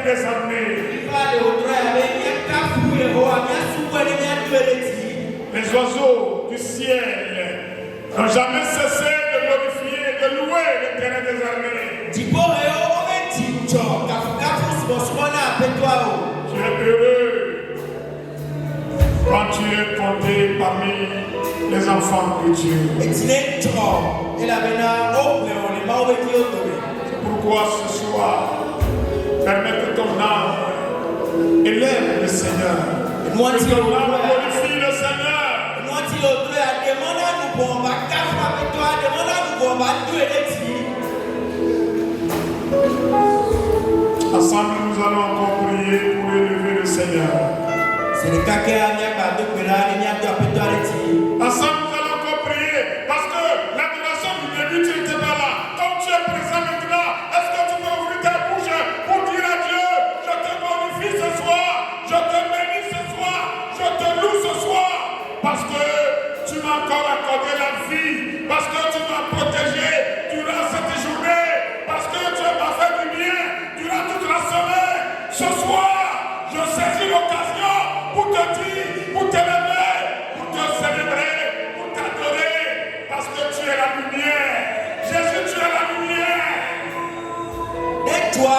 des armées. Les oiseaux du ciel n'ont jamais cessé de glorifier et de louer l'Éternel des armées. Tu es heureux quand tu es compté parmi les enfants de Dieu. C'est pourquoi ce soir, permets que ton âme élève le Seigneur. Que ton âme glorifie le Seigneur. Ensemble, nous allons encore prier pour élever le Seigneur. Ensemble, nous allons encore prier parce que l'adoration du début, tu n'étais pas là. Comme tu es présent maintenant, est-ce que tu peux ouvrir ta bouche pour dire à Dieu, je te glorifie ce soir, je te bénis ce soir, je te loue ce soir, parce que tu m'as encore accordé la vie, parce que tu m'as protégé durant cette journée, parce que tu m'as fait du bien durant toute la semaine. Ce soir, je saisis l'occasion pour te dire, pour t'élever, pour te célébrer, pour t'adorer, parce que tu es la lumière. Jésus, tu es la lumière. Et toi,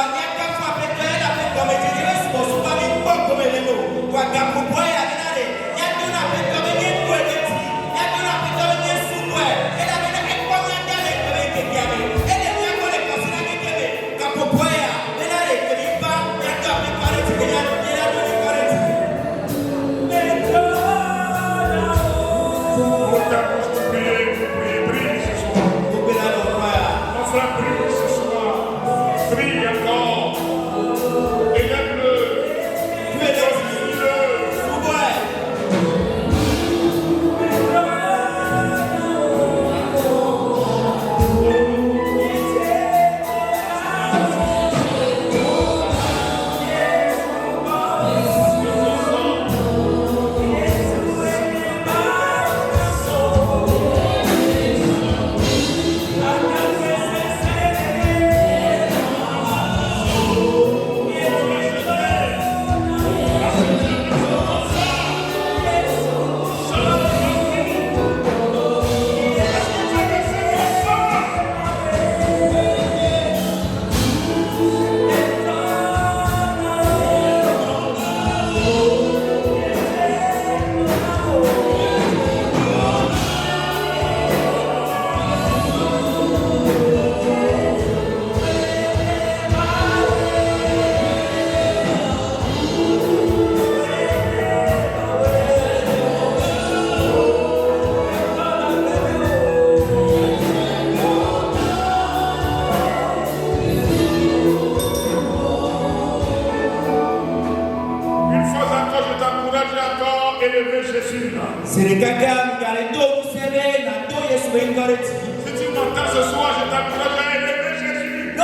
Si tu m'entends ce soir, je t'encourage à élever Jésus. Il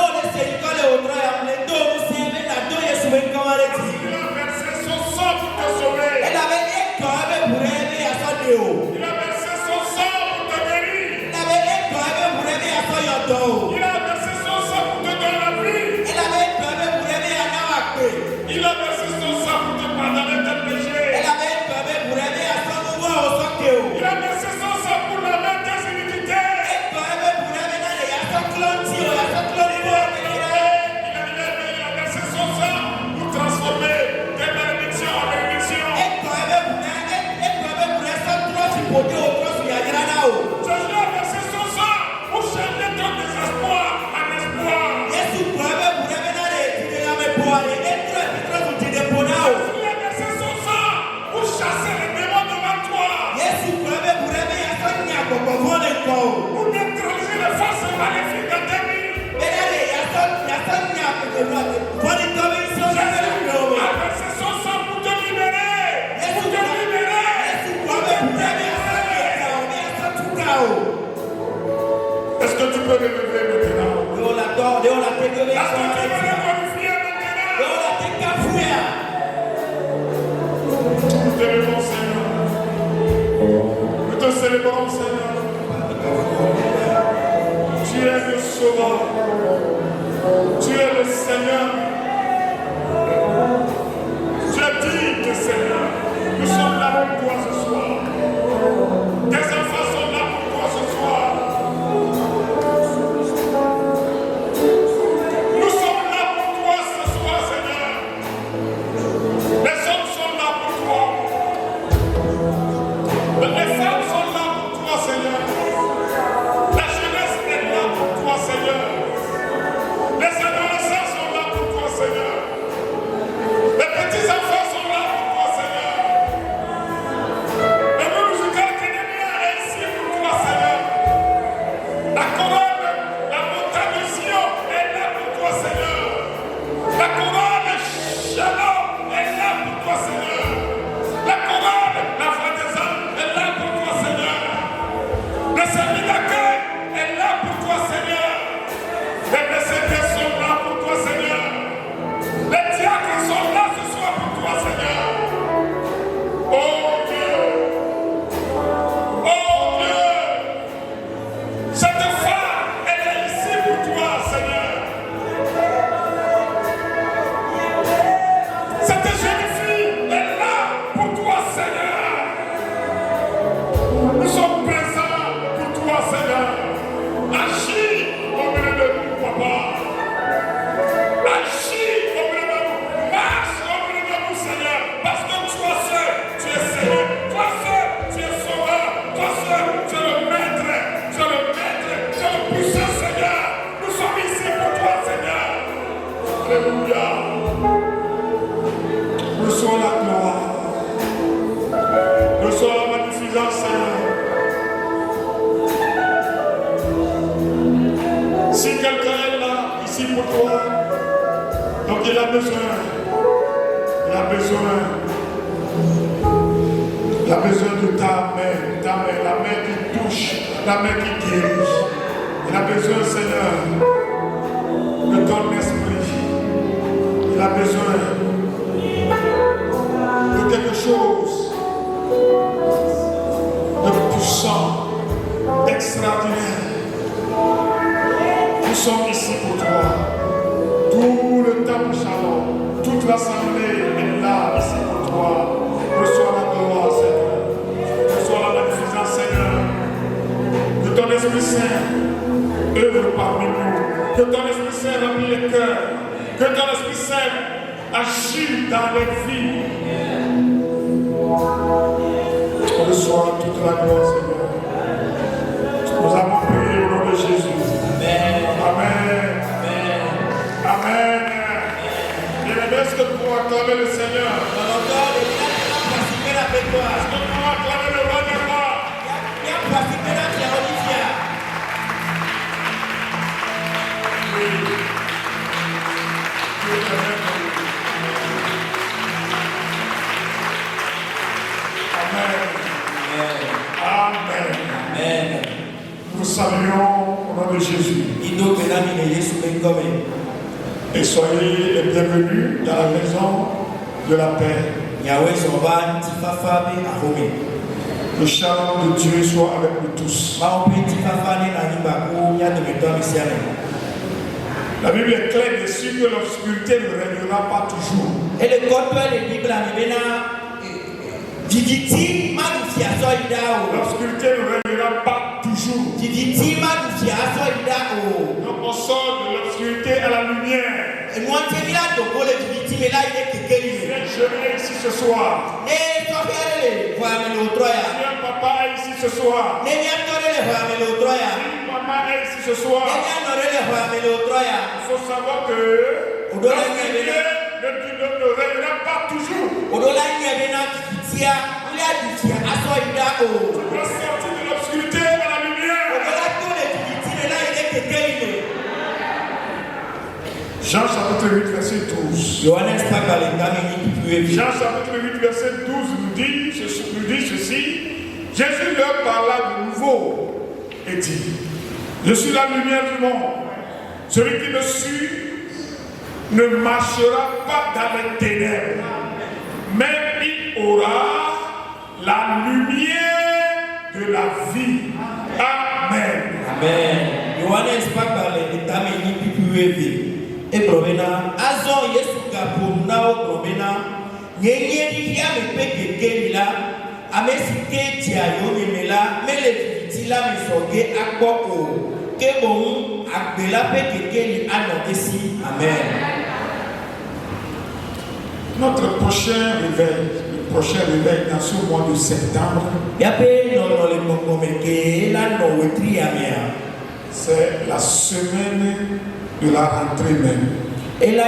a versé son sang pour te sauver. Il a versé son sang pour te guérir. Il a versé son sang pour te donner la vie. Il a versé son sang pour te pardonner tes péchés. Il a versé son sang pour laver tes iniquités. Il a versé son sang pour transformer tes malédictions en bénédictions. Jésus a versé son sang pour changer ton désespoir en espoir. Jésus a versé son sang pour chasser les démons devant toi. Pour neutraliser les forces maléfiques dans tes vies. Jésus a versé son sang pour te libérer. Pour te libérer. Est-ce que tu peux me lever maintenant? Est-ce que tu peux me glorifier maintenant? Nous t'aimons, Seigneur. Nous te célébrons, Seigneur. Tu es le sauveur. Tu es le Seigneur. Alléluia. Reçois la gloire. Reçois la magnificence, Seigneur. Si quelqu'un est là, ici pour toi, donc il a besoin. Il a besoin. Il a besoin de ta main, la main qui touche, la main qui guérit. Il a besoin, Seigneur, de ton esprit. Il a besoin de quelque chose de puissant, d'extraordinaire. Nous sommes ici pour toi. Tout le temple Shalom, toute l'assemblée est là, ici pour toi. Reçois la gloire, Seigneur. Reçois la magnificence, Seigneur. Que ton Esprit Saint œuvre parmi nous. Que ton Esprit Saint remplit les cœurs. Que ton Esprit Saint agisse dans les vies. Reçois toute la gloire, Seigneur. Nous avons prié au nom de Jésus. Amen. Amen. Amen. Est-ce que nous pouvons acclamer le Seigneur? Est-ce que nous pouvons acclamer le roi des rois? Amen. Amen. Nous saluons au nom de Jésus. Et soyez les bienvenus dans la maison de la paix. Le shalom de Dieu soit avec nous tous. La Bible est claire dessus que l'obscurité ne régnera pas toujours. Et le code de la Bible l'obscurité ne régnera pas toujours. Donc on sort de l'obscurité à la lumière. Si un jeune est ici ce soir, si un papa est ici ce soir, si une maman est ici ce soir, il faut savoir que l'obscurité ne régnera pas toujours. Tu dois sortir de l'obscurité à la lumière. Jean chapitre 8 verset 12. Jean chapitre 8 verset 12 nous dit ceci. Jésus leur parla de nouveau et dit: je suis la lumière du monde. Celui qui me suit ne marchera pas dans les ténèbres, mais il aura la lumière de la vie. Amen. Amen. Et provena azon yesu kapuna o provena nyenye dia me peke la amesike tia yo memela mele vitila mesoge akpo o ke bon agbela peke li anokesi. Amen. Notre prochain réveil dans ce mois de septembre, c'est la semaine de la rentrée même. Nous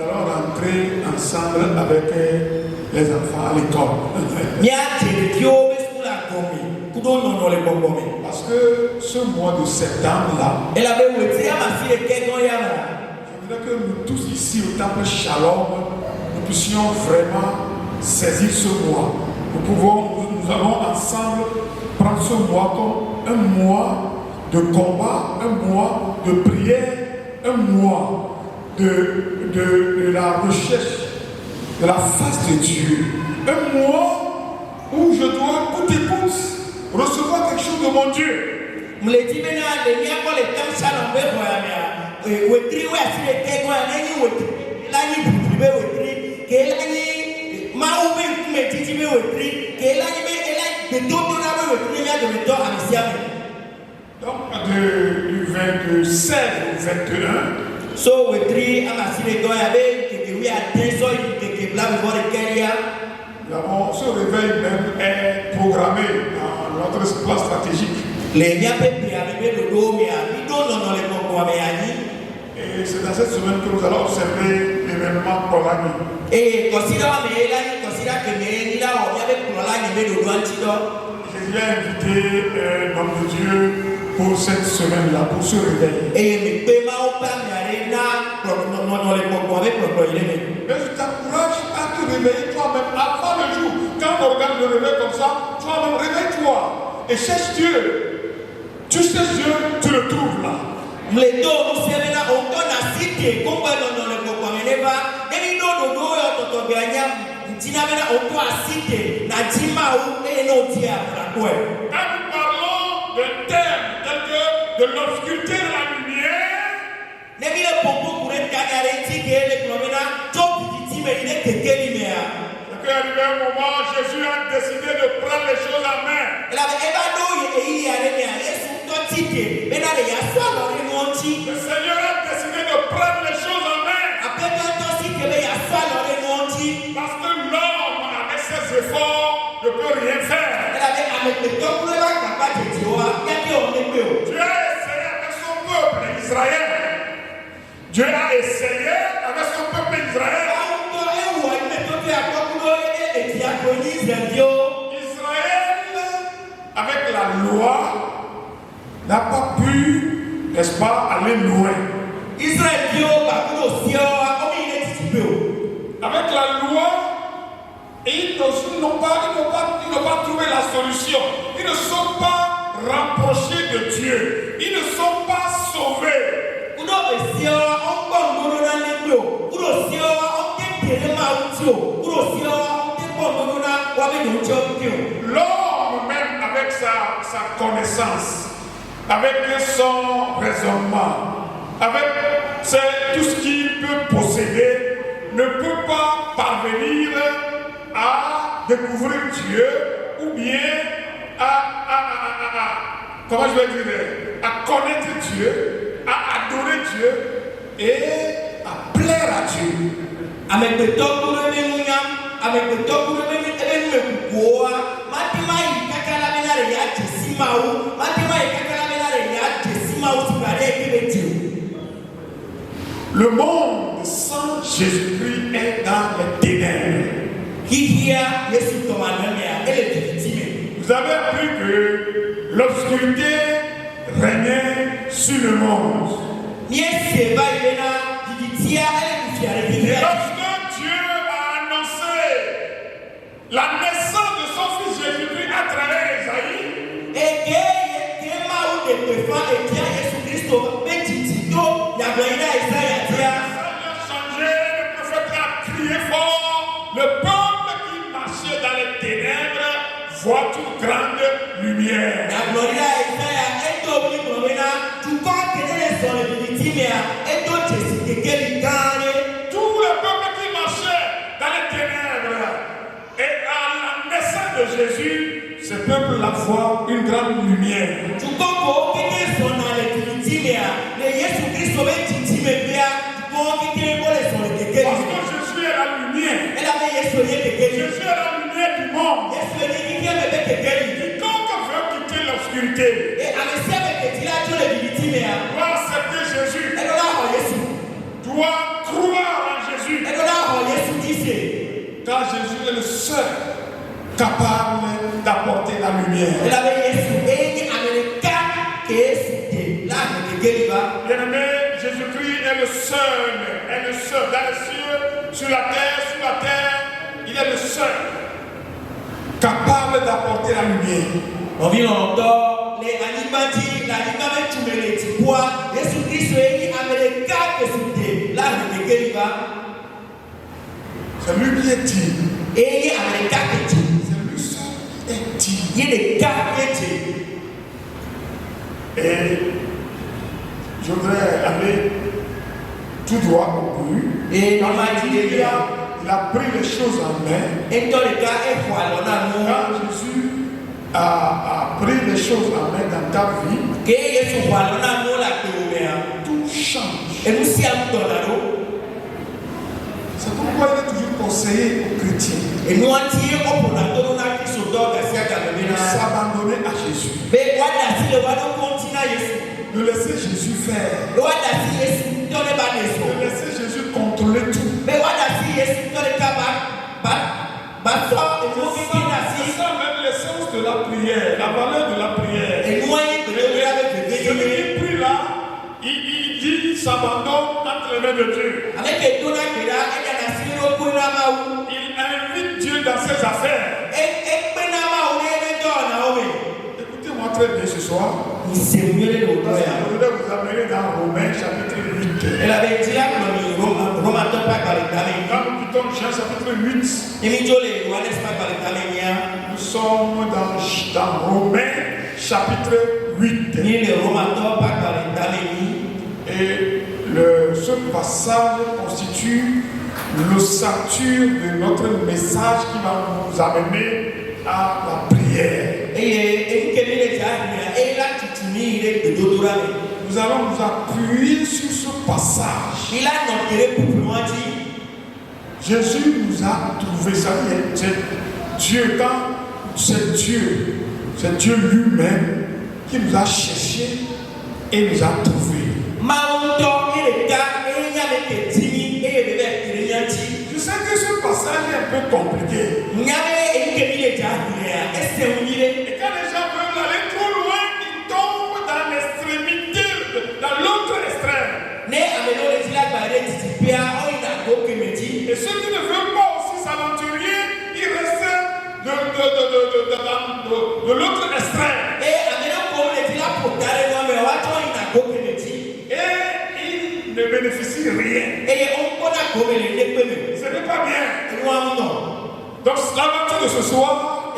allons rentrer ensemble avec les enfants à l'école. Parce que ce mois de septembre-là, je voudrais que nous tous ici au temple Shalom, nous puissions vraiment saisir ce mois. Nous allons ensemble prendre ce mois comme un mois de combat, un mois de prière, un mois de la recherche de la face de Dieu. Un mois où je dois, coûte et coûte, recevoir quelque chose de mon Dieu. Donc, du 16 au 21, ce réveil même est programmé dans notre plan stratégique. cette semaine que nous allons observer l'événement Kolani. Et considère que il a Jésus a invité l'homme de Dieu pour cette semaine-là, pour ce réveil. et Mais je t'encourage à te réveiller toi-même avant le jour. Quand on regarde le réveil comme ça, toi-même réveille-toi et cherche Dieu. Tu cherches Dieu, tu le trouves là. Quand nous parlons de thèmes tels que de l'obscurité de la lumière, c'est qu'arrivé un moment, Jésus a décidé de prendre les choses en main. Le Seigneur a décidé de prendre les choses en main. Parce que l'homme, avec ses efforts, ne peut rien faire. Dieu a essayé avec son peuple Israël. Dieu a essayé avec son peuple Israël. Israël, avec la loi, n'a pas pu, n'est-ce pas, aller loin. Avec la loi, ils n'ont pas trouvé la solution. Ils ne sont pas rapprochés de Dieu. Ils ne sont pas sauvés. L'homme même avec sa connaissance, avec son raisonnement, avec tout ce qu'il peut posséder, ne peut pas parvenir à découvrir Dieu ou bien comment je vais dire, à connaître Dieu, à adorer Dieu et à plaire à Dieu. Le monde sans Jésus-Christ est dans les ténèbres. Vous avez appris que l'obscurité régnait sur le monde. Et lorsque Dieu a annoncé la naissance de son fils Jésus-Christ à travers Esaïe, le prophète a crié fort, le peuple qui marchait dans les ténèbres voit une grande lumière. Tout le peuple qui marchait dans les ténèbres et à la naissance de Jésus, ce peuple la voit une grande lumière. Parce que Jésus est la lumière. Jésus est la lumière du monde. Quiconque veut quitter l'obscurité doit accepter Jésus, doit croire en Jésus. Car Jésus est le seul capable d'apporter la lumière. Bien-aimé, Jésus-Christ est le seul dans les cieux, sur la terre, il est le seul capable d'apporter la lumière. C'est lui qui est dit. C'est lui seul qui est dit. Et je voudrais aller tout droit au but. Et il a pris les choses en main. Quand Jésus a pris les choses en main dans ta vie, tout change. C'est pourquoi il est toujours conseillé aux chrétiens de s'abandonner à Jésus. de laisser Jésus faire, wada si Yesu tole ba de neso. laisser Jésus contrôler tout. Mais wada si Yesu tole ka ba so emoki kina C'est si. ça même l'essence de la prière, la valeur de la prière. Et moi y peut le avec Celui le qui prie là, il dit, il s'abandonne entre les mains de Dieu. avec le dona kira e na siro ko na ma u. Il invite Dieu dans ses affaires. E pe na ma u ne do na o me. Écoutez-moi très bien ce soir. Ni se miele lo Parce que ya. je voudrais vous amener dans Romains chapitre 8. Elle avait dit là que Roma to pa ka le dame. Quand nous quittons Jean chapitre 8, Emi jole Yohanes pa ka le dame nya. nous sommes dans Romains chapitre 8. Ni le Roma to pa ka le dame ni. Et ce passage constitue l'ossature de notre message qui va nous amener à la prière. Nous allons nous appuyer sur ce passage. Jésus nous a trouvé ça. C'est Dieu, c'est Dieu lui-même qui nous a cherchés et nous a trouvés. Je sais que ce passage est un peu compliqué. Et quand les gens veulent aller trop loin, ils tombent dans l'extrémité, dans l'autre extrême. Et ceux qui ne veulent pas aussi s'aventurer, ils restent de l'autre extrême. Et ils ne bénéficient rien. Ce n'est pas bien. Donc l'aventure de ce soir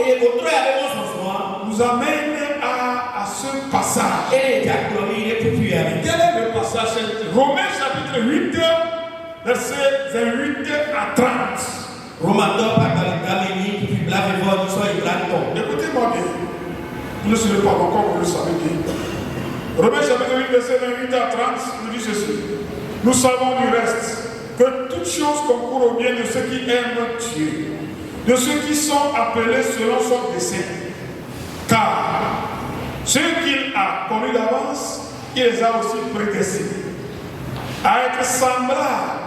nous amène à ce passage. Quel est le passage? Romains chapitre 8, versets 28 à 30. Écoutez-moi bien. Vous ne savez pas encore, vous le savez bien. Romains chapitre 8, versets 28 à 30 nous dit ceci. Nous savons du reste que toutes choses concourent au bien de ceux qui aiment Dieu, de ceux qui sont appelés selon son dessein. Car ceux qu'il a connus d'avance, il les a aussi prédestinés à être semblables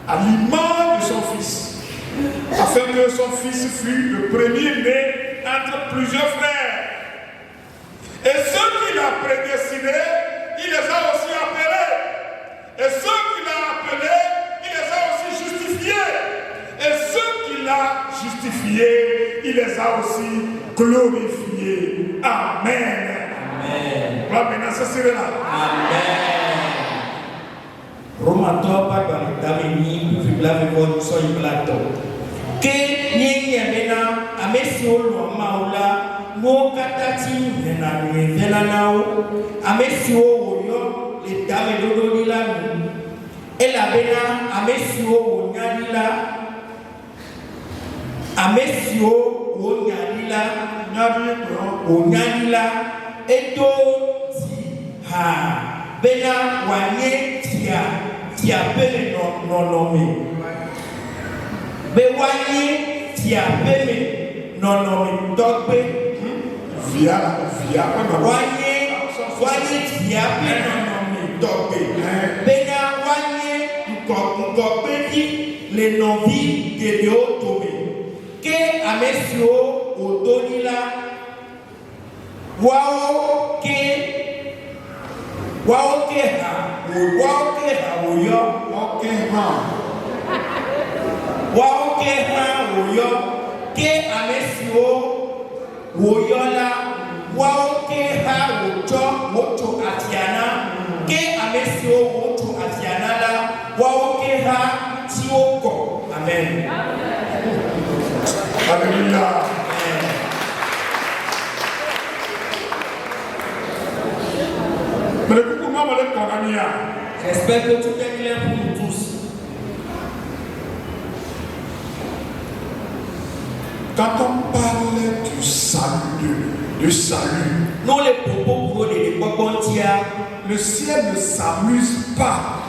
à l'image de son Fils, afin que son Fils fût le premier-né entre plusieurs frères. Et ceux qu'il a prédestinés, il les a aussi appelés. Et ceux qu'il a appelés, il les a aussi justifiés. Et ceux qu'il a justifiés, il les a aussi glorifiés. Amen. Amen. Voilà, maintenant, ça serait là. Amen. Romato pa damini fi blave bon so iblato. Ke nyenye bena amesi olo maula no katati na nvela nao amesi o yo le dame dodo dila nu. Ela bena amesi o nyadila amesi o nyadila nyadila edo ti ha bena wanye tia pele no me be wanye tia pele no me dogbe via wanye tia pele no me dogbe bena wanye ngogbe di le novi gede o tobe ke amesio odonila wao ke ha oyo oyo ke amesio oyo la ke ha ojo atiana ke amesio ojo atiana la ke ha tioko. Amen. Alléluia. Mais écoute, moi, j'espère que tout est clair pour nous tous. Quand on parle du salut, nous les propos de le ciel ne s'amuse pas.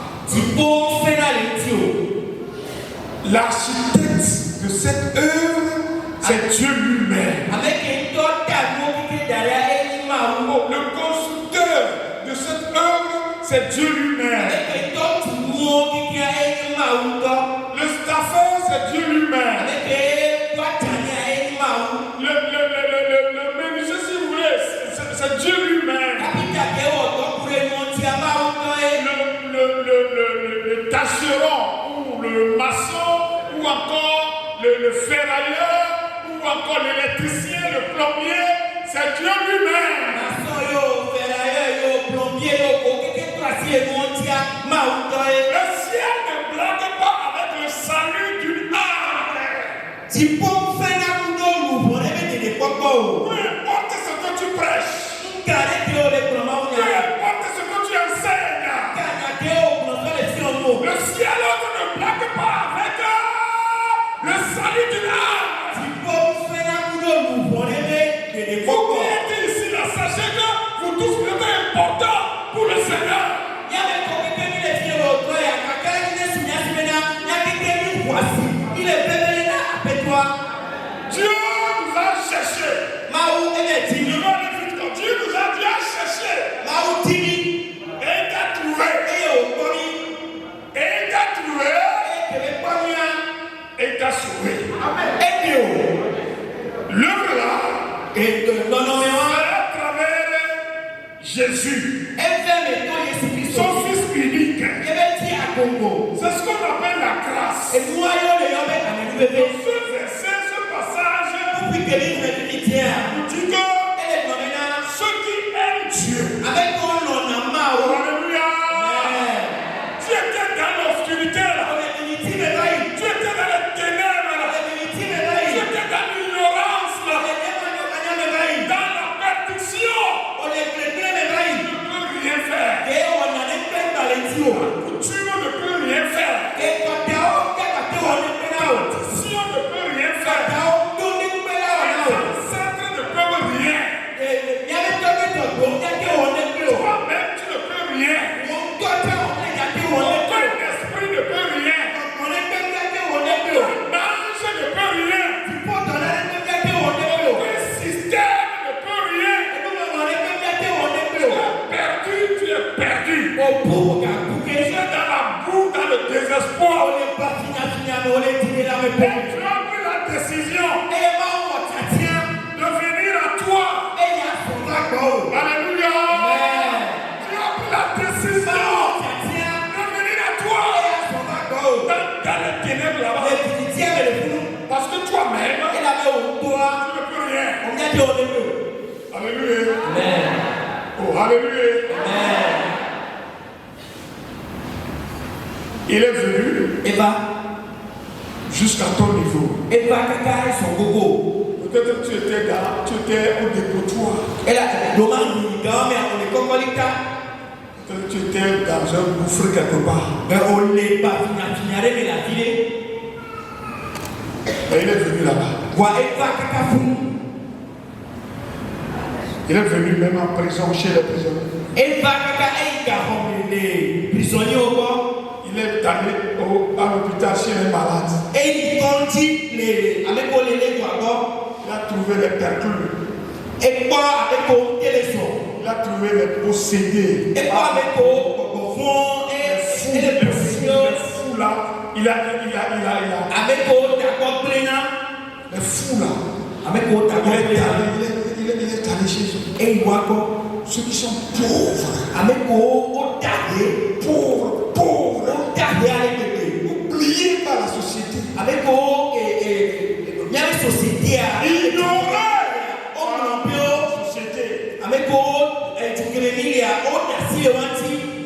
L'architecte de cette œuvre, c'est Dieu lui-même. Le constructeur de cette c'est Dieu lui-même. Le staffeur, c'est Dieu lui-même. Le menuisier, si vous voulez, c'est Dieu lui-même. Le tâcheron, ou le maçon, ou encore le ferrailleur, ou encore l'électricien, le plombier, c'est Dieu lui-même. Le ciel ne blague pas avec le salut d'une âme. Peu importe ce que tu prêches, peu importe ce que tu enseignes, le ciel ne blague pas avec le salut d'une âme. Vous qui êtes ici, là, sachez que vous tous vous êtes importants pour le Seigneur. Dieu nous a cherchés. Dieu nous a bien cherchés. Et il t'a trouvé. Et il t'a sauvé. L'œuvre là, c'est à travers Jésus, son fils unique. C'est ce qu'on appelle la grâce. Ce verset, ce passage, nous dit que ceux qui aiment Dieu, alléluia, tu étais dans l'obscurité là, tu étais dans les ténèbres là, tu étais dans l'ignorance là, dans la perdition, tu ne peux rien faire. Tu ne peux rien faire. Si on ne peut rien faire, les ancêtres ne peuvent rien. Toi-même, tu ne peux rien. Aucun esprit ne peut rien. Un ange ne peut rien. Aucun système ne peut rien. Tu es perdu. Tu es dans la boue, dans le désespoir. Et tu as pris la décision de venir à toi. Alléluia. Tu as pris la décision de venir à toi. Dans les ténèbres là-bas. Parce que toi-même, tu ne peux rien. Alléluia. Oh, alléluia. Il est venu jusqu'à ton niveau. Peut-être que tu étais au dépotoir. Peut-être que tu étais dans un gouffre quelque part. Mais il est venu là-bas. Il est venu même en prison, chez les prisonniers. Il est allé à l'hôpital chez les malades. Il a trouvé les perclus. Il a trouvé les possédés. Les fous là. Il a les fous là. Il est allé chez eux. Ceux qui sont pauvres. Pauvres. Oubliés par la société. Ignorés.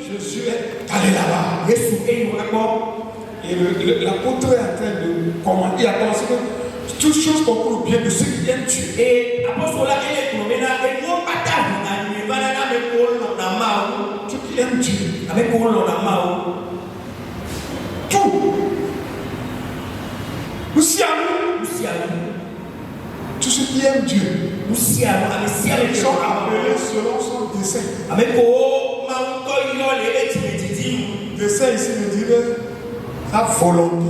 Jésus est allé là-bas. Et l'apôtre est en train de commander. Il a commencé que toutes choses concourent au bien de ceux qui aiment Dieu. Ceux qui aiment Dieu. Tout. Nous tous ceux qui aiment Dieu. Ils sont appelés selon son dessein. Dessein ici veut dire sa volonté.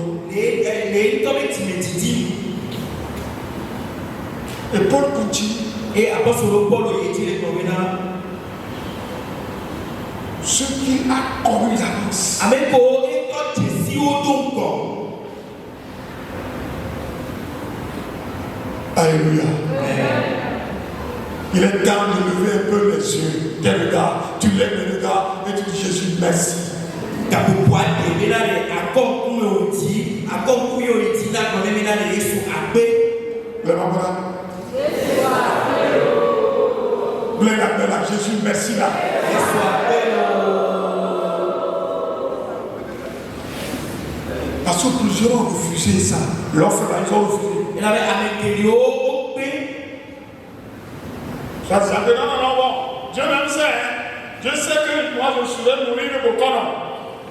Et Paul continue. Ceux ce qu'il a connu d'avance. Alléluia. Il est temps de lever un peu les yeux. Tes regards, tu lèves les regards et tu dis Jésus, merci. Jésus, merci là. Parce que plusieurs ont refusé ça. L'offre là, ils ont refusé. Ça, non, bon. Dieu même sait. Je sais que moi je vais mourir de Bokono.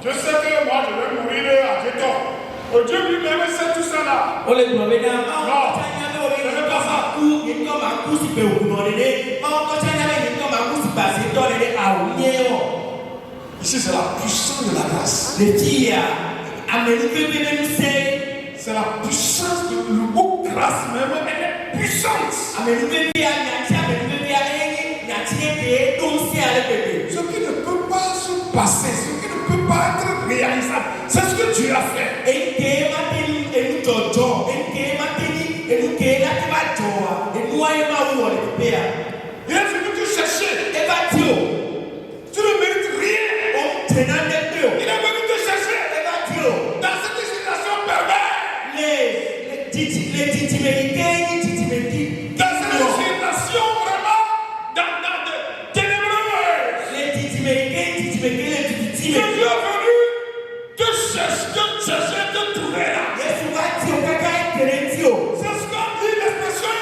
Je sais que moi je vais mourir à Jeton. Dieu lui-même sait tout ça là. Non, ce n'est pas ça. Ici c'est la puissance de la grâce. C'est la puissance de le mot grâce même, elle est puissante. Ce qui ne peut pas se passer, ce qui ne peut pas être réalisable, c'est ce que Dieu a fait. Il est venu te chercher. Tu ne mérites rien. Il est venu te chercher. Dans cette situation perverse. Dans cette situation vraiment ténébreuse. Dieu est venu te chercher, te trouver là. C'est ce qu'on dit l'expression,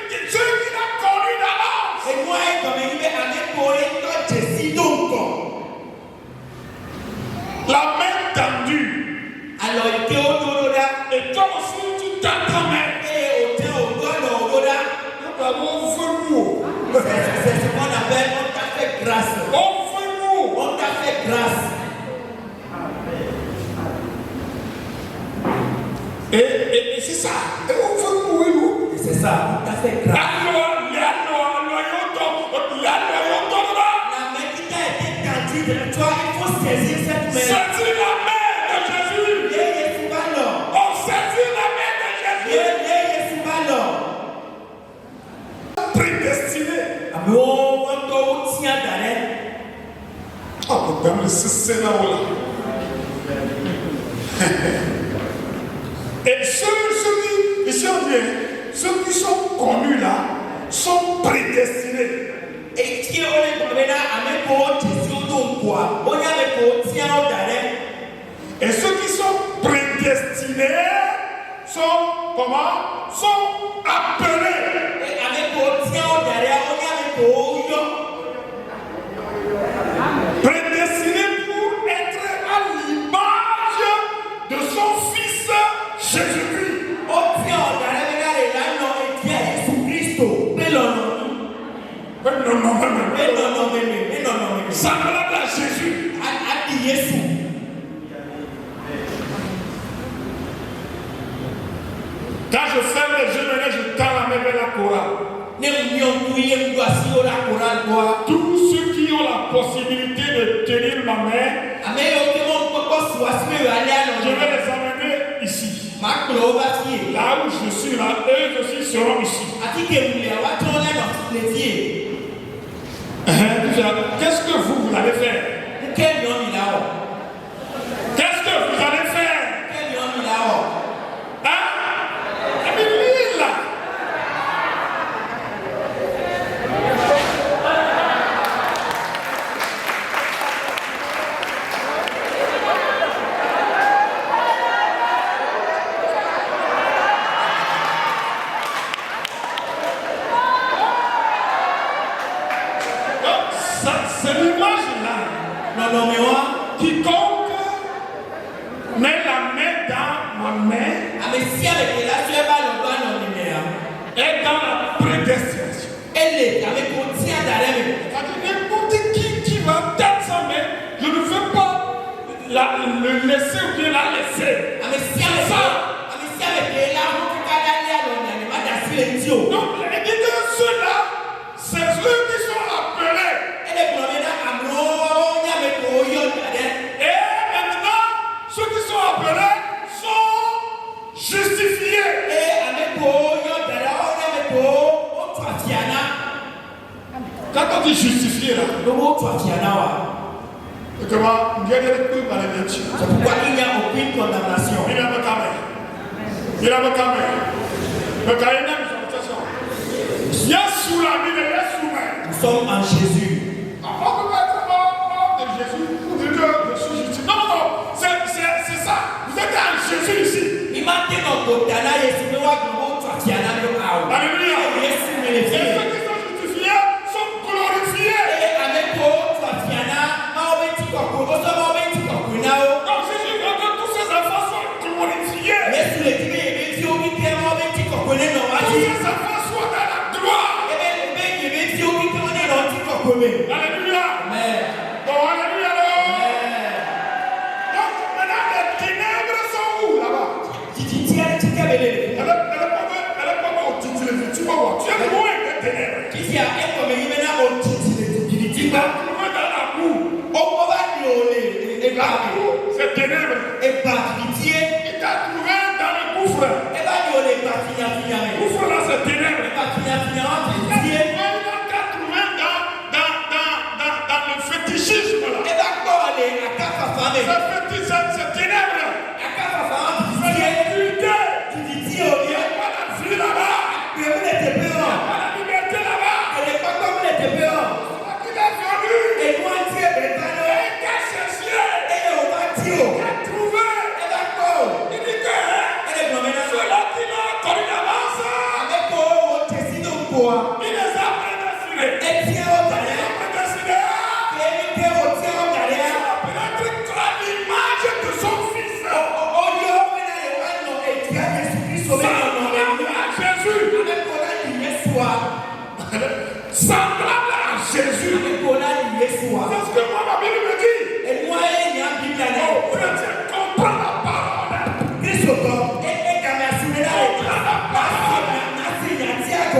Dieu qui l'a connu d'avance. La main tendue. Et toi aussi tu tends ta main. C'est ce qu'on appelle on t'a fait grâce. On t'a fait grâce. Et c'est ça. Et on veut mourir nous. C'est ça, on t'a fait grâce. La main qui t'a été tendue de toi, il faut saisir cette main. Saisis la main de Jésus. On saisit la main de Jésus. Prédestiné. Oh, le Père, c'est là-haut. Et ceux qui, ici on vient, ceux qui sont connus là, sont prédestinés. Et ceux qui sont prédestinés sont comment? Sont appelés. Prédestinés pour être à l'image de son Fils Jésus-Christ. Ça relève à Jésus. Quand je ferme les yeux, maintenant je tends la main vers la chorale. Tous ceux qui ont la possibilité de tenir ma main, je vais les amener ici. Là où je suis là, eux aussi seront ici. Qu'est-ce que vous allez faire? Qu'est-ce que vous allez faire? C'est l'image là. Quiconque met la main dans ma main est dans la prédestination. N'importe qui va tendre sa main, je ne veux pas le laisser ou bien la laisser. C'est ça. Donc, il dit que ceux-là, c'est ceux qui sont appelés. C'est pourquoi il n'y a aucune condamnation. Nous sommes en Jésus. C'est ça. Vous êtes en Jésus ici. Alléluia. Et ceux qui sont justifiés sont glorifiés. Donc Jésus veut que tous ses enfants soient glorifiés. Tous ses enfants soient dans la gloire. Alléluia. Bon, alléluia. Donc maintenant les ténèbres sont où là-bas? Elle est pas au titre de tu vas voir. Tu es loin des ténèbres. Tu vas trouver dans la boue. La boue, c'est ténèbres. Il t'a trouvé dans le gouffre. Gouffre là, c'est ténèbres. Il t'a trouvé dans le fétichisme là. C'est ténèbres. C'est l'impunité. Il n'y a pas la vie là-bas. Il n'y a pas la liberté là-bas. Il est venu. Et qu'a cherché. Qu'a trouvé. Il dit que ceux-là qui l'ont connu d'avance, il les a prédestinés. Semblable à Jésus. C'est ce que moi, ma Bible me dit. Oh, chrétien, comprends la parole. Comprends la parole.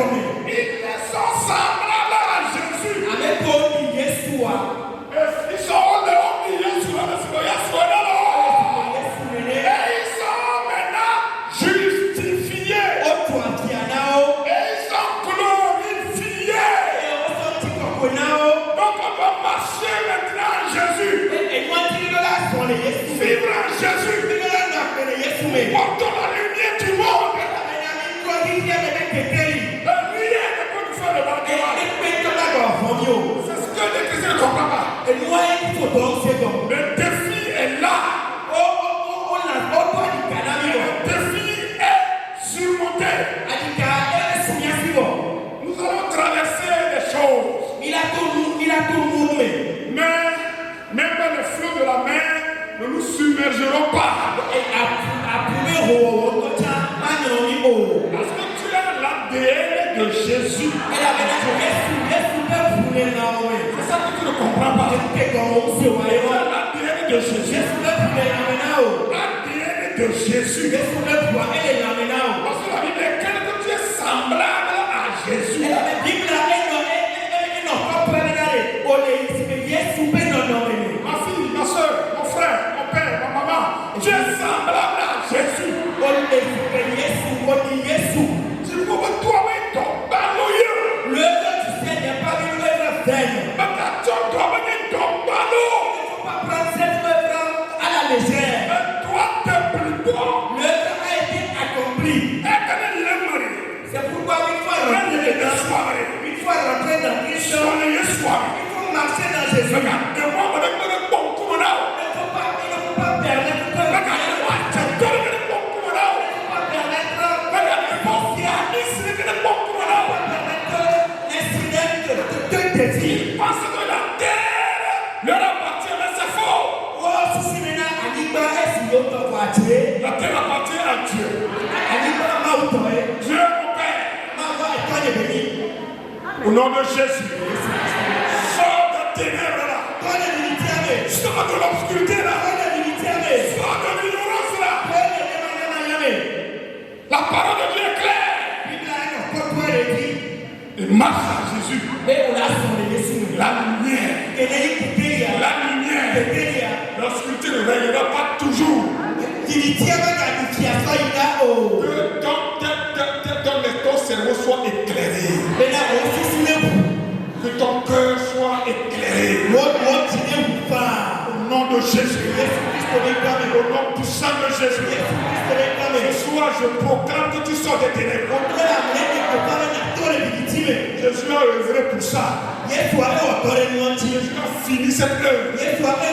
Ils sont semblables à Jésus. Ils sont au dehors de Yeshua. Et ils sont maintenant justifiés. Et ils sont glorifiés. Donc on va marcher maintenant en Jésus. Vivre en Jésus. Portons la lumière du monde. Rien ne peut nous faire le mal. C'est ce que l'Église ne comprend pas. Le défi est là. Le défi est surmonté. Nous allons traverser les choses. Mais même dans le flot de la mer, ne nous submergerons pas. Parce que tu as l'ADN de Jésus. C'est ça que tu ne comprends pas. Tu as l'ADN de Jésus. L'ADN de Jésus. Parce que la Bible est claire que tu es semblable à Jésus. Ma fille, ma soeur, mon frère, mon père, ma maman, tu es semblable à Jésus. Tu peux toi-même tomber dans l'eau. C'est pourquoi il faut rentrer dans Christ. Il faut marcher dans Jésus. Il ne faut pas permettre il pense que la terre leur appartient, mais c'est faux. La terre appartient à Dieu. Dieu mon Père. Au nom de Jésus. Sors de ténèbres là. Sors de l'obscurité là. Sors de l'ignorance là. La parole de Dieu est claire. Il marche à Jésus. La lumière. L'obscurité ne régnera pas toujours. Que ton cerveau soit éclairé. Que ton cœur soit éclairé. Au nom de Jésus. Jésus. Au nom puissant de Jésus. Ce soir, je proclame que tu sors des ténèbres. Jésus a œuvré pour ça. Jésus a fini cette œuvre. Toi et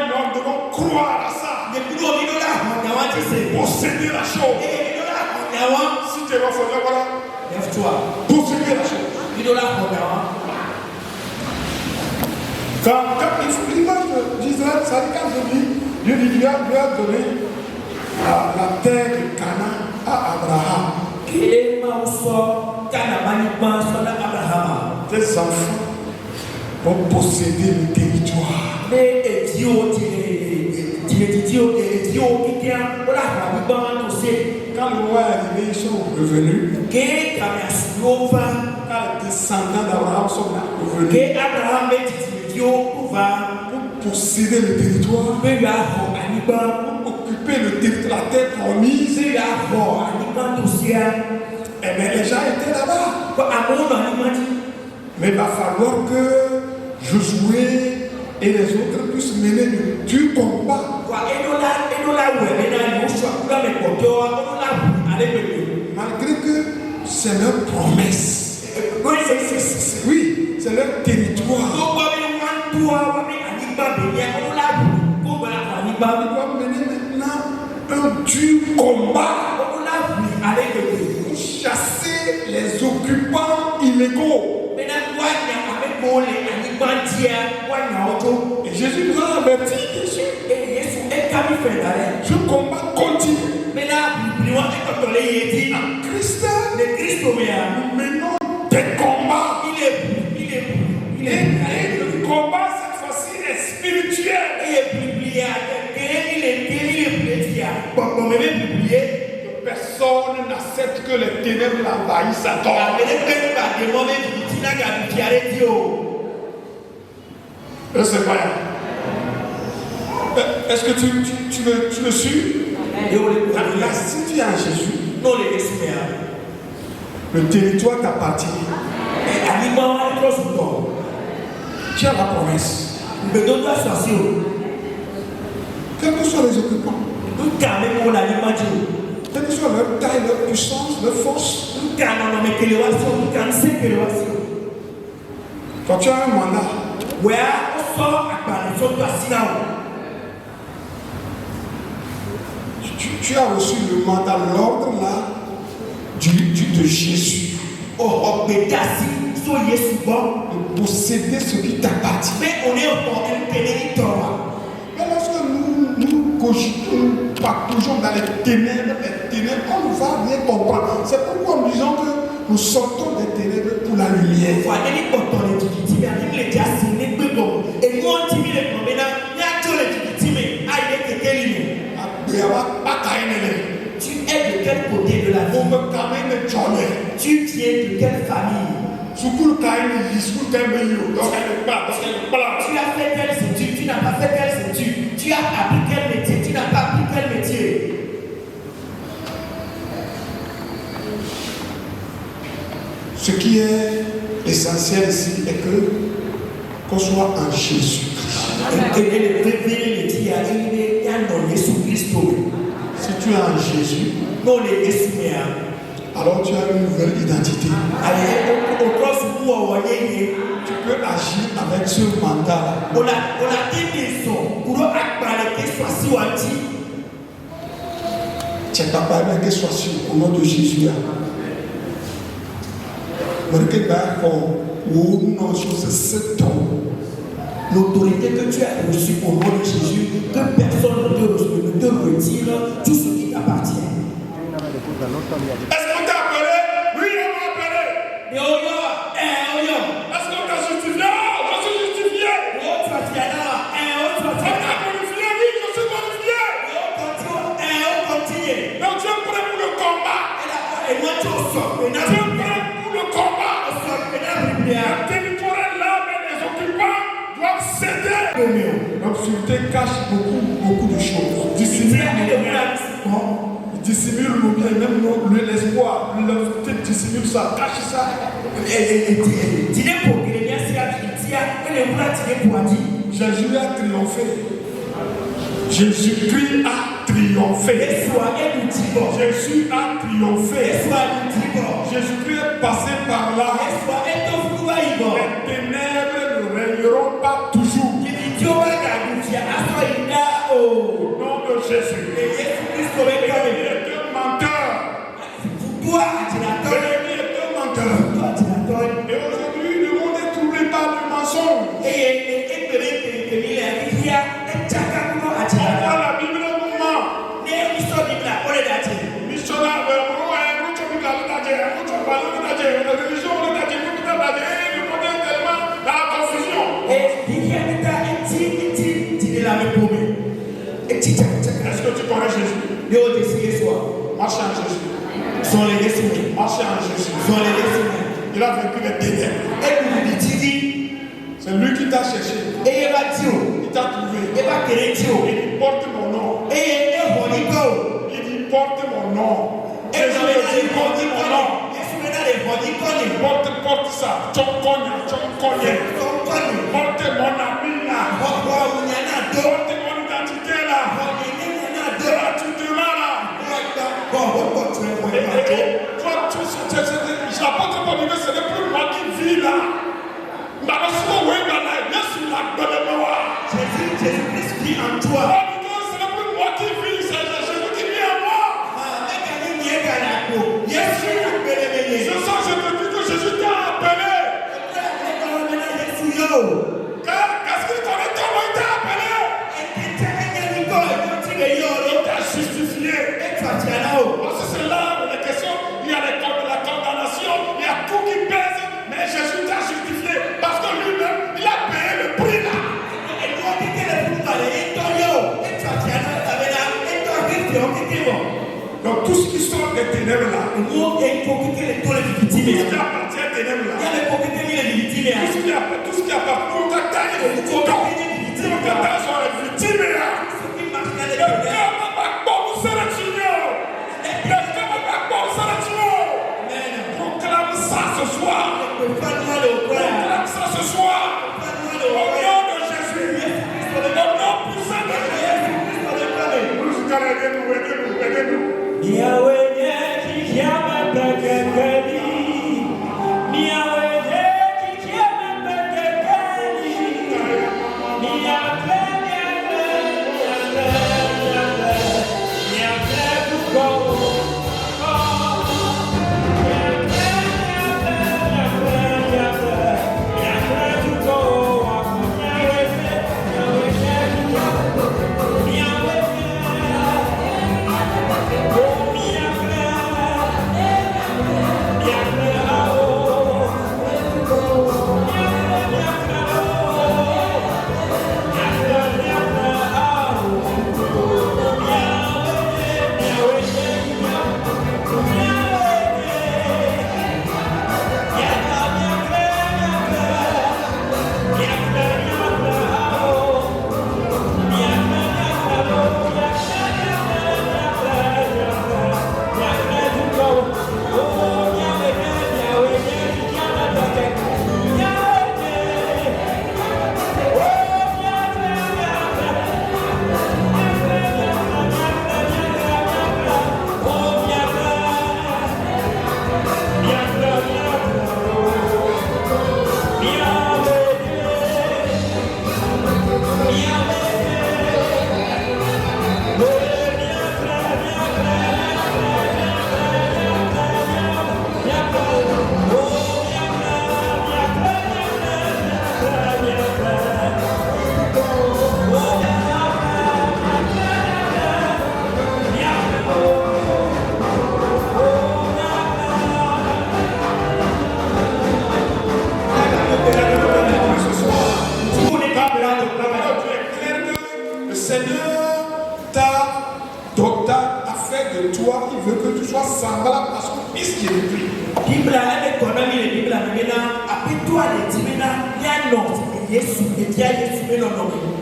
moi, nous devons croire à ça. Posséder la chose. Si tu es refondé, voilà. Posséder la chose. Quand l'image d'Israël, ça dit quand Dieu lui a donné la terre de Canaan à Abraham. Tes enfants vont posséder le territoire. Quand le roi est arrivé, ils sont revenus. Quand les descendants d'Abraham sont revenus pour posséder le territoire, pour occuper le territoire, la terre promise. Eh bien, les gens étaient là-bas. Mais il va falloir que Josué et les autres puissent mener de durs combats. Malgré que c'est leur promesse. Oui, c'est leur territoire. Ils doivent mener maintenant un dur combat pour chasser les occupants illégaux. Et Jésus nous a averti dessus. Ce combat continue. En Christ, nous menons des combats. Et le combat cette fois-ci est spirituel. Personne n'accepte que les ténèbres l'envahissent à tort. C'est pas. Est-ce que tu le suis? Là, si tu es en Jésus, le territoire t'appartient. Tu as la promesse. Quels que soient les occupants, quelle que soit leur taille, leur puissance, leur force, quand tu as un mandat, tu as reçu le mandat, l'ordre là de Jésus. De posséder ce qui t'appartient. Mais lorsque nous cogitons, pataugeons dans les ténèbres, on ne va rien comprendre. C'est pourquoi nous disons que nous sortons des ténèbres pour la lumière. Tu es de quel côté de la vie? Tu viens de quelle famille? Tu as fait quelle étude? Tu n'as pas fait quelle étude? Tu as appris quel métier? Tu n'as pas appris quel métier? Ce qui est essentiel ici est que qu'on soit en Jésus. Si tu es en Jésus, alors tu as une nouvelle identité. Tu peux agir avec ce mandat. Tu n'es pas parlé que soit sûr au nom de Jésus. L'autorité que tu as reçue au nom de Jésus, que personne ne te retire tout ce qui t'appartient. Est-ce qu'on t'a appelé? Oui, on m'a appelé. Est-ce qu'on t'a justifié? Non, je suis justifié. On t'a glorifié? Oui, je suis glorifié. Donc tu es prêt pour le combat. Tu es prêt pour le combat. La territoire est là, mais les occupants doivent céder. L'obscurité cache beaucoup de choses. Dissimule le bien, même l'espoir. L'obscurité dissimule ça, cache ça. Jésus a triomphé. Jésus-Christ a triomphé. Jésus a triomphé. Jésus-Christ est passé par là. Les ténèbres ne régneront pas toujours. Au nom de Jésus. Il est un menteur. Il est un menteur. Et aujourd'hui, le monde est troublé par le mensonge. On voit la Bible au moment. Est-ce que tu connais Jésus? Marche en Jésus. Marche en Jésus. Il a vaincu les ténèbres. C'est lui qui t'a cherché. Il t'a trouvé. Il dit porte mon nom. Il dit porte mon nom. Jésus dit porte mon nom. Porte ça. Porte mon ami là. Porte mon identité là. Gratuitement là. J'apporte mon niveau, ce n'est plus moi qui vis là. Jésus-Christ vit en toi. Ce n'est plus moi qui vis, c'est Jésus qui vit en moi. Ce soir, je te dis que Jésus t'a appelé. Qu'est-ce qu'il t'en est comment il t'a appelé? Il t'a justifié. Parce que c'est là où les questions, il y a les corps de la condamnation, il y a tout qui pèse, mais Jésus t'a justifié parce que lui-même, il a payé le prix là. Donc tout ce qui sort des ténèbres là, tout ce qui appartient aux ténèbres là, tout ce qui appartient au taille, au taille sont les victimes là. Proclame ça ce soir. Proclame ça ce soir. Au nom de Jésus. Au nom puissant de Jésus. Aidez-nous.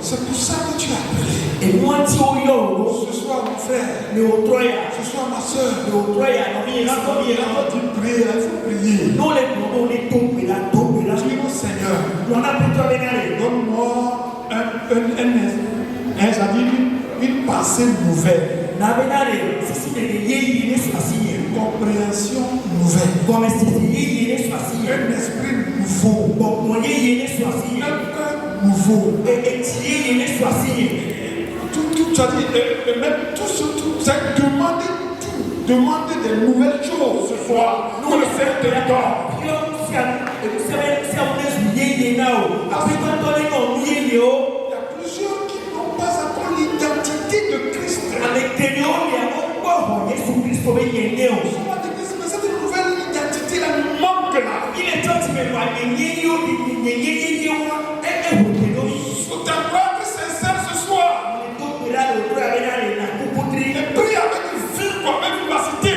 C'est pour ça que tu as appelé. Ce soir mon frère, ce soir ma soeur, il faut prier. Dis-moi Seigneur, donne-moi une pensée nouvelle. Une Compréhension nouvelle. Un esprit nouveau. Un cœur nouveau. Tout, tu as dit, même tout ce tout, c'est demander des nouvelles choses ce soir. Nous le Saint-Territoire. Il y a plusieurs qui n'ont pas encore l'identité de Christ. Mais cette nouvelle identité-là nous manque là. Faut t'avoir que c'est sincère ce soir. Et prie avec vivre, avec vivacité.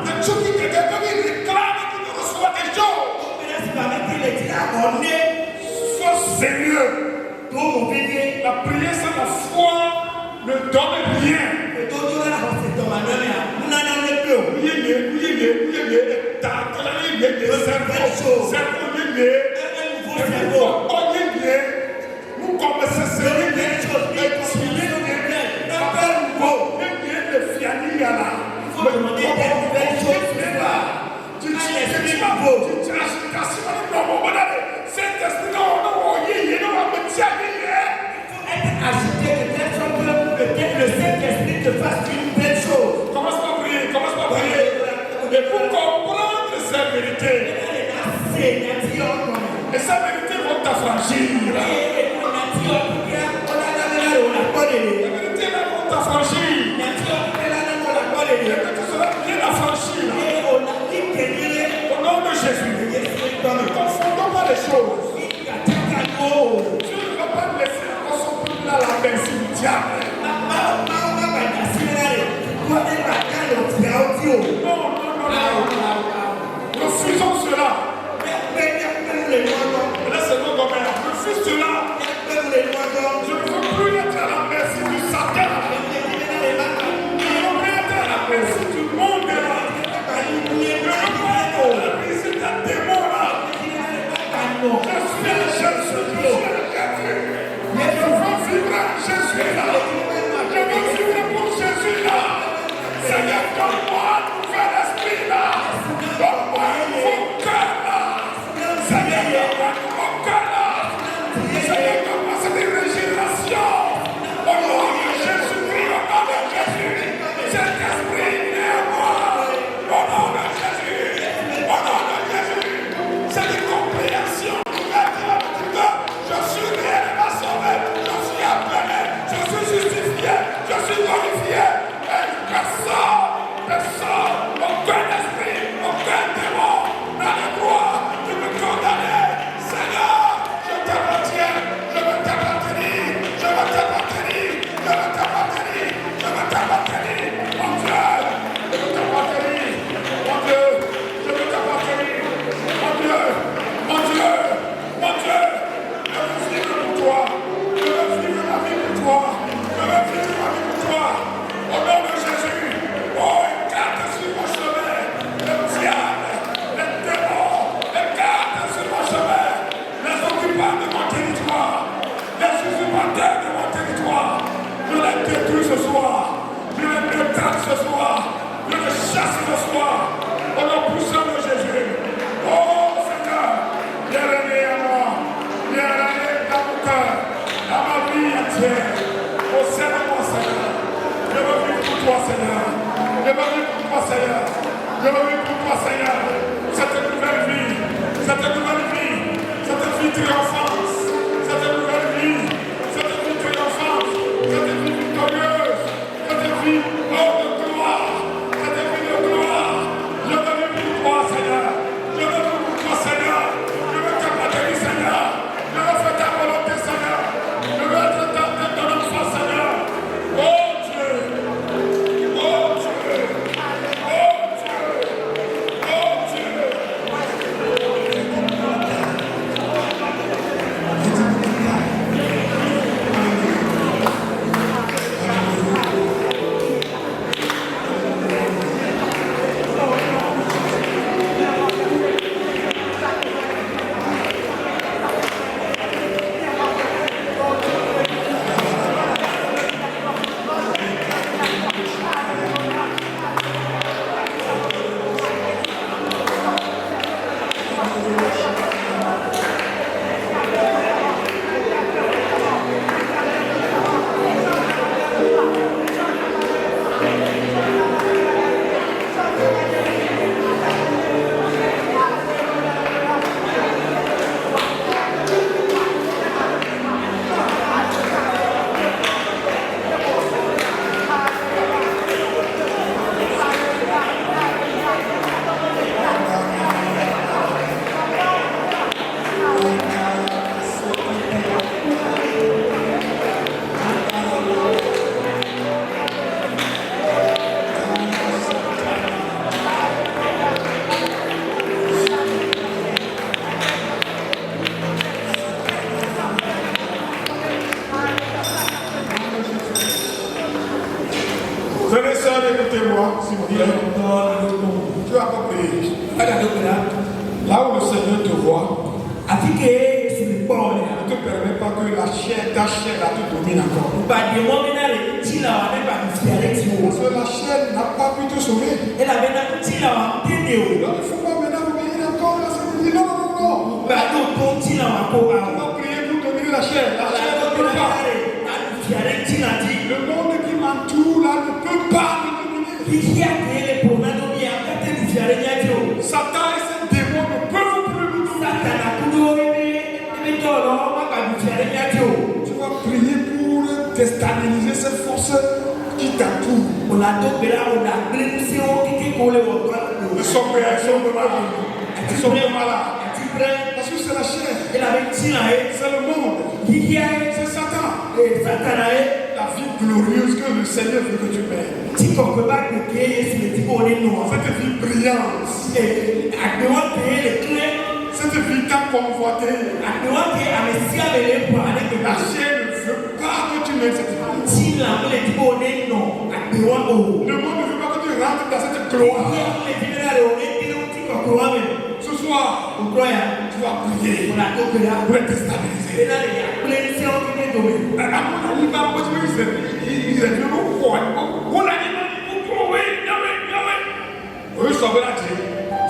Un jour qui quelqu'un qui réclame et qui ne reçoit des choses. Sois sérieux. La prière sans la foi ne donne rien. Nous commençons le Saint-Esprit te fasse une belle chose. Commence par prier. Et pour comprendre ces vérités, et ces vérités vont t'affranchir. Les vérités vont t'affranchir. Et que tu seras bien affranchi. Au nom de Jésus, ne confondons pas les choses. Tu ne vas pas laisser encore son peuple à la merci du diable. Non. Refusons cela. Laissez-moi gommer. Refuse cela. Je ne veux plus être à la merci du Satan. Je ne veux plus être à la merci du monde. Je ne veux plus être à la merci d'un démon là. Je suis Jésus. Je veux vivre à Jésus là. Je veux vivre pour Jésus là. Seigneur, donne-moi un nouvel esprit là. Donne-moi un nouveau cœur là. Seigneur, donne-moi un nouveau cœur là. Seigneur, donne-moi cette régénération. Au nom de Jésus-Christ, au nom de Jésus. Cet esprit est à moi. Au nom de Jésus. Au nom de Jésus. C'est une compréhension. Je suis réellement sauvé. Je suis appelé. Je suis justifié. Je suis glorifié. Personne, aucun esprit, aucun démon n'a le droit de me condamner. Seigneur, je t'appartiens, je veux t'appartenir, je veux t'appartenir, je veux t'appartenir, je veux t'appartenir. Mon Dieu, je veux t'appartenir. Mon Dieu, je veux t'appartenir. Mon Dieu, mon Dieu, mon Dieu, je veux vivre pour toi. Je veux vivre ma vie pour toi. Je veux vivre ma vie pour toi. Au nom de Jésus. Oh, écarte sur mon chemin le diable, les démons, écarte sur mon chemin les occupants de mon territoire, les usurpateurs de mon territoire. Je les détruis ce soir, je les détruis ce soir, je les chasse ce soir, au nom puissant de Jésus. Oh Seigneur, viens régner à moi, viens régner dans mon cœur, dans ma vie entière. Oh Seigneur, Seigneur, je veux vivre pour toi, Seigneur. Je veux vivre pour toi, Seigneur. Je veux vivre pour toi, Seigneur. Cette nouvelle vie triomphante, cette nouvelle vie triomphante, cette vie victorieuse, cette vie de gloire, cette vie de gloire. Je veux vivre pour toi, Seigneur. Je veux vivre pour toi, Seigneur. Je veux t'appartenir, Seigneur. Je veux faire ta volonté, Seigneur. Je veux être dans ton enfant, Seigneur. Oh Dieu. Oh Dieu. Oh Dieu. Oh Dieu. attends, s'il vous plaît. Tu vas pas prier. Là où le Seigneur te voit, ne te permet pas que la chair, ta chair, là, te domine encore. Parce que la chair n'a pas pu te sauver. Donc il ne faut pas maintenant obéir encore. Non, non, non, non. On va prier pour dominer la chair. La chair ne peut pas. Le monde qui m'entoure là ne peut pas me dominer. Satan et ses démons ne peuvent plus me dominer. Tu vas prier pour déstabiliser cette force qui t'entoure. Ils sont prêts, ils sont malades. Parce que c'est la chair. C'est le monde. C'est Satan. La vie glorieuse que le Seigneur veut que tu mènes. Cette vie brillante. Cette vie tant convoitée. La chair ne veut pas que tu mènes cette vie. Le monde ne veut pas que tu rentres dans cette gloire. Ce soir, tu vas prier pour être déstabilisé.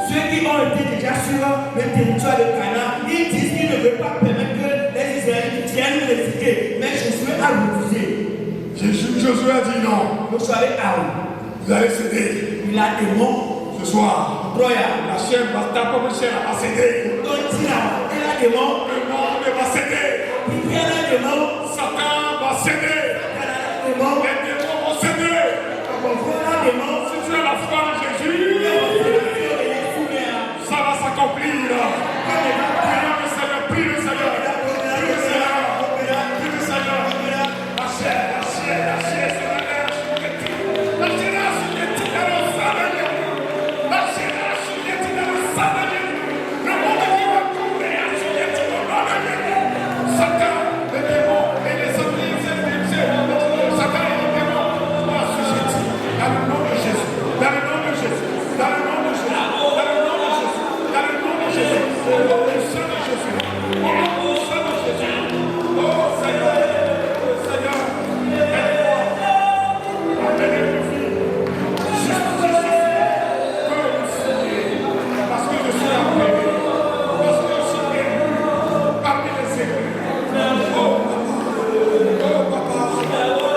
Ceux qui ont été déjà sur le territoire de Canaan, ils disent qu'ils ne veulent pas permettre que les Israélites viennent les citer. Mais Josué a refusé. Josué a dit non. Vous allez céder. Il a des mots. Ce soir, la chair va ta propre chair va céder. Le monde va céder. Satan va céder. Les démons vont céder. Si tu as la foi en Jésus, ça va s'accomplir. Prie le Seigneur. La chair se relève. La chair assujettie dans le sang de Dieu. La chair assujettie dans le sang de Dieu. Le monde qui va tomber assujetti au nom de Dieu. Satan, les démons et les esprits, Satan et les démons sont assujettis dans le nom de Jésus. Dans le nom de Jésus. Dans le nom de Jésus. Dans le nom de Jésus. Dans le nom de Jésus. Au nom du sang de Jésus. Au nom du sang de Jésus. Oh Seigneur. Seigneur. Amenez vos filles. Parce que je suis appelé. Parce que je suis élu parmi les élus. Oh papa. Oh papa.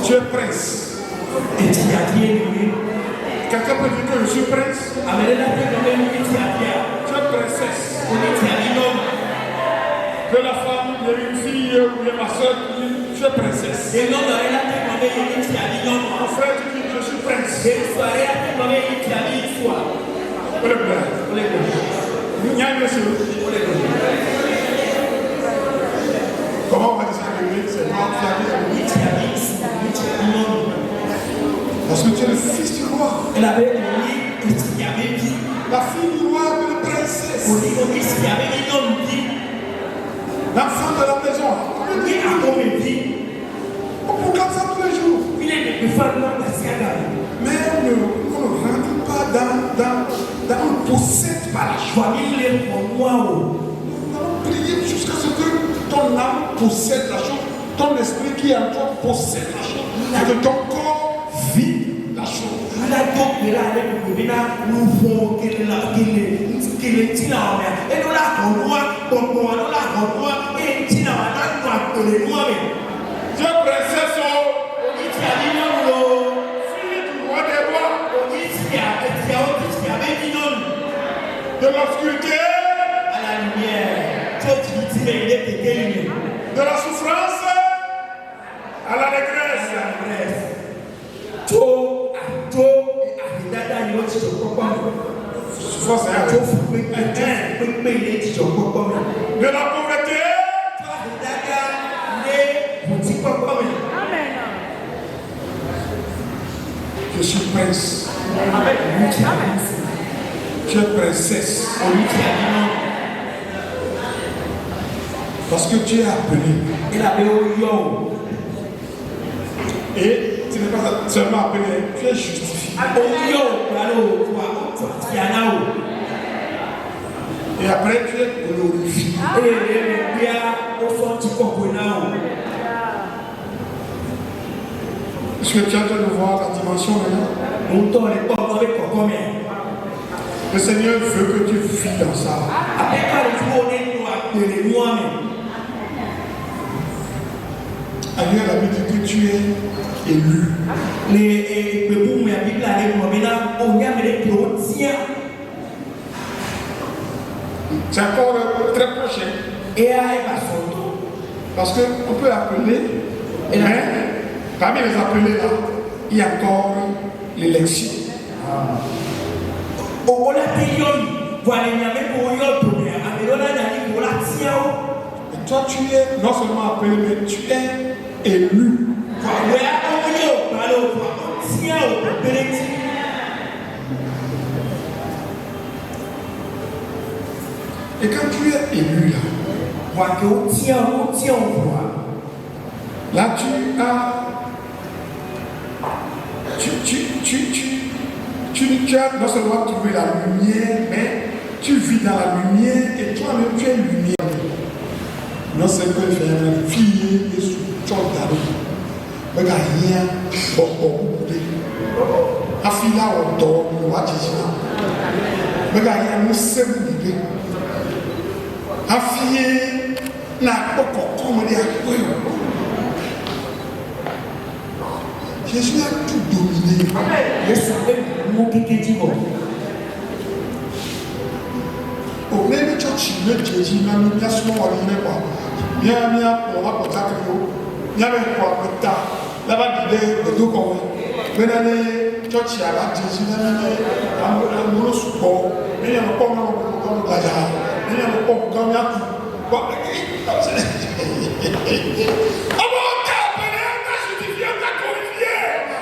Tu es prince. Quelqu'un peut dire que je suis prince. Tu es princesse. Que la femme, il y a une fille ou il y a ma soeur qui dit tu es princesse. Mon frère tu dis je suis prince. Comment on va dire ça en anglais? C'est moi qui a dit. Parce que tu es le fils du roi. La fille du roi est une princesse. L'enfant de la maison. On proclame ça tous les jours. Mais on ne rentre pas on possède par la joie. Nous allons prier jusqu'à ce que ton âme possède la chose ton esprit qui est en toi possède la chose. Et que ton corps vit la chose. Dieu princesse, fille du roi des rois, de l'obscurité, à la lumière, de la souffrance à la régresse. Souffrance à de la pauvreté. Je suis prince. Tu es princesse. Parce que tu es appelé. Et tu n'es pas seulement appelé, tu es justifié. Et après tu es glorifié. Est-ce que tu as de voir la dimension maintenant? Le Seigneur veut que tu vis dans ça. Ailleurs, la Bible dit que tu es élu. C'est encore très prochain. Parce qu'on peut appeler, mais parmi les appelés là, il y a encore l'élection. Et toi, tu es non seulement appelé, mais tu es élu. Et quand tu es élu là, là tu as non seulement trouvé la lumière, mais tu vis dans la lumière et toi-même tu es lumière. Non seulement tu fais une fille et sous ton talon, mais il n'y a rien pour couper. La fille là, on dort, on va dire ça. Mais il n'y a rien, nous sommes libérés. La fille n'a pas comme on dit à quoi. Jésus a tout dominé. Au même temps, tu veux Jésus, mais il y a souvent quoi. Il y a on va contact il y a quoi le temps. Là-bas, il y a des deux comme maintenant, tu as la Jésus, il y a un support, il y a un peu comme la jarre, il y a un peu comme la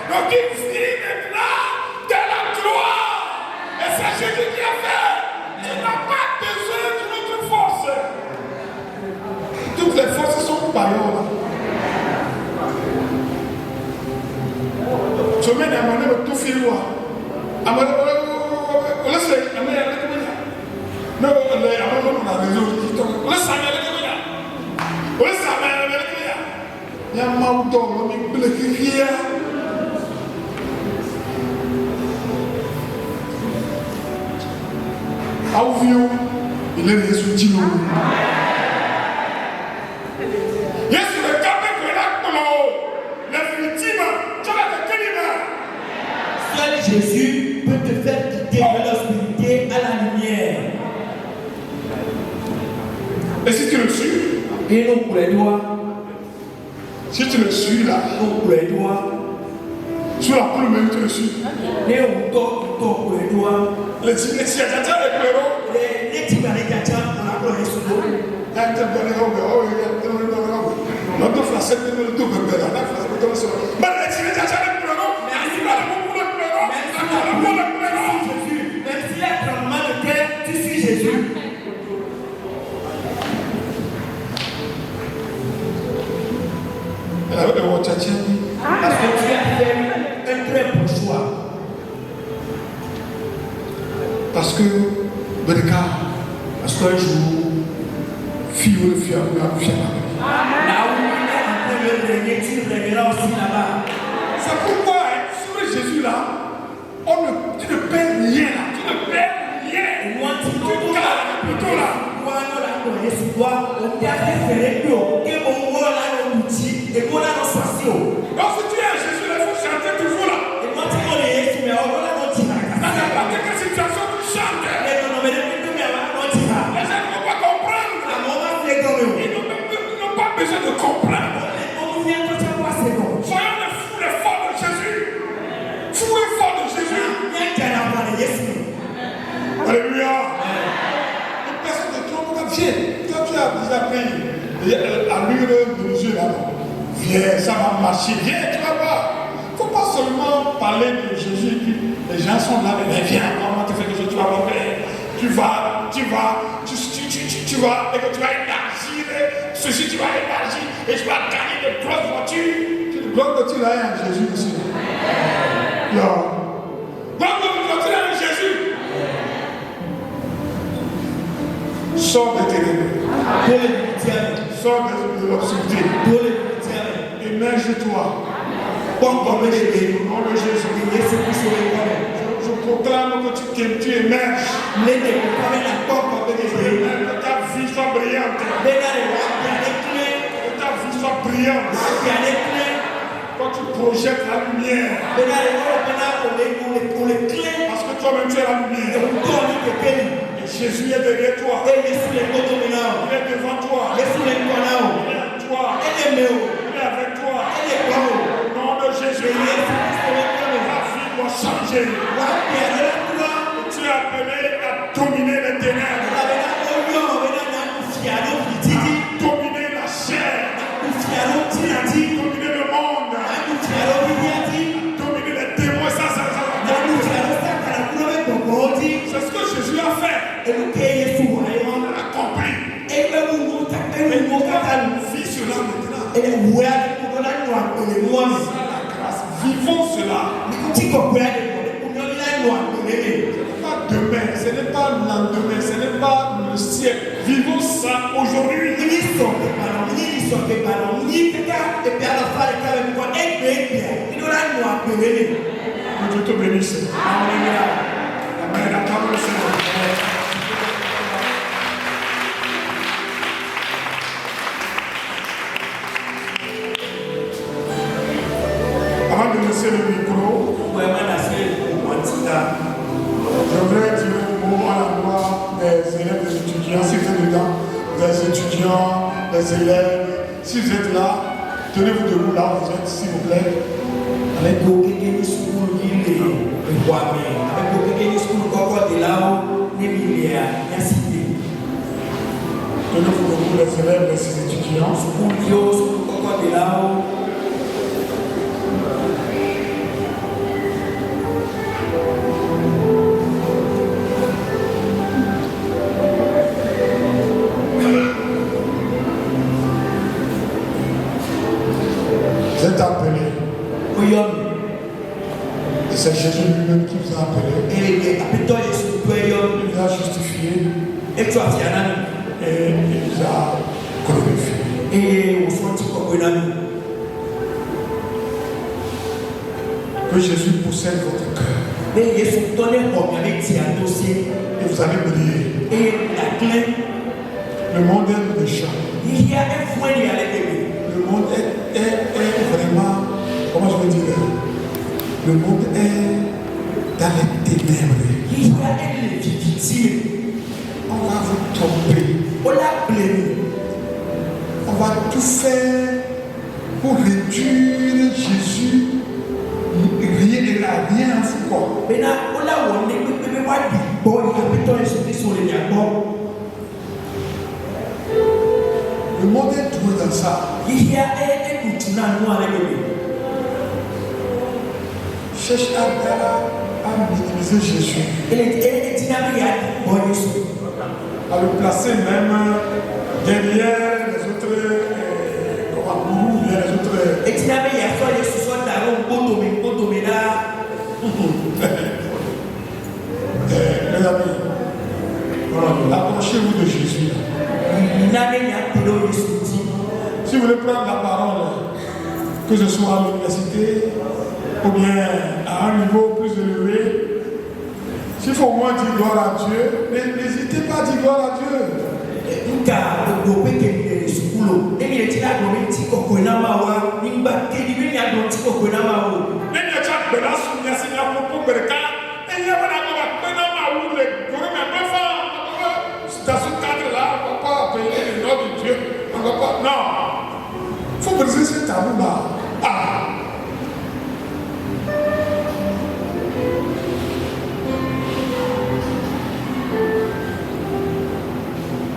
donc il vit maintenant de la gloire. Et c'est Jésus qui a fait. Tu n'as pas besoin d'une autre force. Toutes les forces sont par là. Je mets à mon tout fil. À mon on laisse non, on a raison. On laisse il y a un mauton, on est blessé. Aouvio, il est résulté. Yes, le capé que là, les victimes, tu as la seul Jésus peut te faire quitter de l'obscurité à la lumière. Et si tu le suis, et non pour les doigts. Si tu le suis là, non pour les doigts. Sur la plume même tu le suis. Et on toque pour les doigts. Les tigatia, les pleuros. Les tigatia, on a pleuré sur l'eau. Notre français, nous le tout bébé là. Mais les tigatia, les pleuros. Mais il va le pour le pleuros. Même s'il y a tremblement de terre, tu suis Jésus. Parce que tu as fait un très bon choix. Parce que parce qu'un jour, fille ou le fier, là où il est en train veux régner, tu régneras aussi là-bas. C'est pourquoi, sur Jésus-là, tu ne perds rien là. Tu ne perds rien. Tu gagnes plutôt là. Donc si tu es à Jésus, il faut chanter toujours là. Dans n'importe quelle situation, tu chantes. Les gens ne vont pas comprendre. Ils n'ont pas besoin de comprendre. Soyons les fous, les forts de Jésus. Fous et forts de Jésus. Alléluia. Une personne de toi, viens. Toi, tu as déjà pris l'allure de nos yeux là. Viens, ça va marcher. Viens, tu vas voir. Il ne faut pas seulement parler de Jésus et puis les gens sont là, mais viens, comment tu fais quelque chose, tu vas voir. Tu vas, et que tu vas élargir, ceci tu vas élargir, et tu vas gagner de grosses voitures. De grosses voitures là, il y a Jésus aussi. Grosses voitures là, il y a Jésus. Sors de tes ténèbres. Sors de l'obscurité. Émerge-toi. Au nom de Jésus. Je proclame que tu émerges. Que ta vie soit brillante. Que ta vie soit brillante. Quand tu projettes la lumière. Parce que toi-même tu es la lumière. Et Jésus est derrière toi. Il est devant toi. Il est en toi. Il est avec toi. Au nom de Jésus. La vie doit changer. Tu es appelé à dominer les ténèbres. À dominer la chair. Dominer le monde. Dominer les démons. C'est ce que Jésus a fait. On l'a accompli. Vis cela maintenant. Vivons cela. Ce n'est pas demain, ce n'est pas le lendemain, ce n'est pas le siècle. Vivons ça aujourd'hui. Que Dieu te bénisse. Amen. Acclame le Seigneur. Avant de laisser le micro, je voudrais dire un mot à la gloire des élèves, des étudiants, si vous êtes dedans, des étudiants, des élèves. Si vous êtes là, tenez-vous debout là où vous êtes, s'il vous plaît. Tenez-vous debout, les élèves, les étudiants. Vous êtes appelés. Et c'est Jésus lui-même qui vous a appelé. Il vous a justifié. Et il vous a glorifié. Que Jésus possède votre cœur. Et vous allez briller. Le monde est méchant. Le monde est vraiment, comment je veux dire, le monde est dans les ténèbres. On va vous tromper. On va tout faire pour réduire Jésus. Rien en vous quoi. Le monde est doué dans ça. Cherche à minimiser Jésus. À le placer même derrière les autres les autres. Les amis, approchez-vous de Jésus. Si vous voulez prendre la parole, que ce soit à l'université ou bien à un niveau plus élevé. S'il faut au moins dire gloire à Dieu, n'hésitez pas à dire gloire à Dieu. Dans ce cadre-là, on ne va pas appeler le nom de Dieu. On va pas. Non. Il faut briser ce tabou-là. Ah.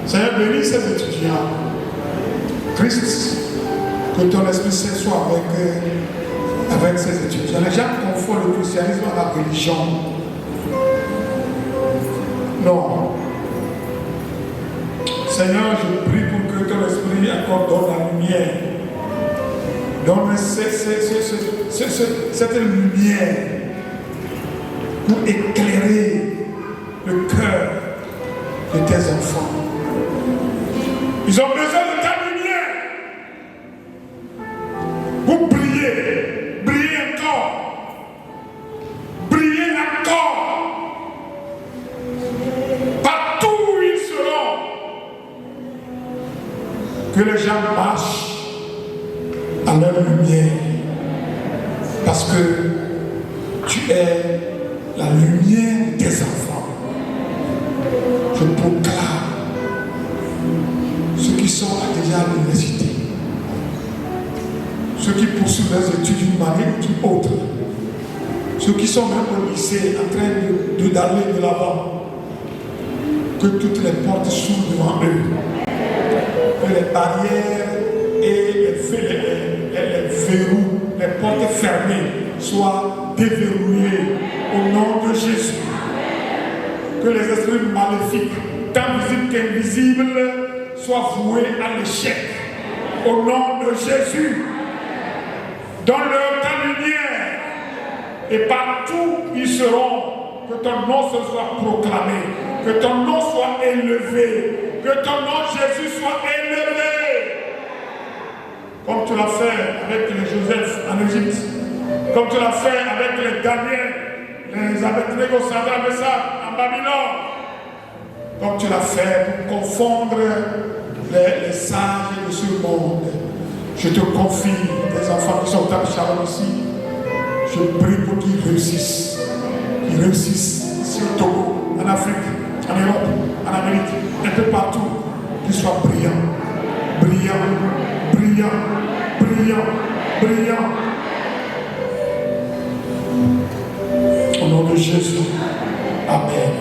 Seigneur, bénis ces étudiants. Christ, que ton Esprit Saint soit avec ces étudiants. Les gens confondent le christianisme à la religion. Non. Seigneur, je prie pour que ton esprit accorde la lumière. Donne cette lumière pour éclairer le cœur de tes enfants. Ils ont besoin de ta lumière pour briller, briller encore, briller encore. Partout où ils seront. Que les gens marchent à leur lumière, parce que tu es la lumière de tes enfants. Je proclame ceux qui sont déjà à l'université, ceux qui poursuivent leurs études d'une manière ou d'une autre, ceux qui sont même au lycée en train d'aller de l'avant, que toutes les portes s'ouvrent devant eux. Que les barrières et les verrous, les portes fermées soient déverrouillées au nom de Jésus. Que les esprits maléfiques, tant visibles qu'invisibles, soient voués à l'échec au nom de Jésus. Donne-leur ta lumière et partout ils seront, que ton nom se soit proclamé, que ton nom soit élevé. Que ton nom, Jésus, soit élevé. Comme tu l'as fait avec les Joseph en Égypte. Comme tu l'as fait avec les Daniel, les Abednego, Saddam, Messach en Babylone. Comme tu l'as fait pour confondre les sages de ce monde. Je te confie tes enfants qui sont à Shalom ici. Je prie pour qu'ils réussissent. Qu'ils réussissent ici au Togo, en Afrique, en Europe, en Amérique, un peu partout, qu'ils soient brillants, brillants, brillants, brillants, brillants. Au nom de Jésus, Amen.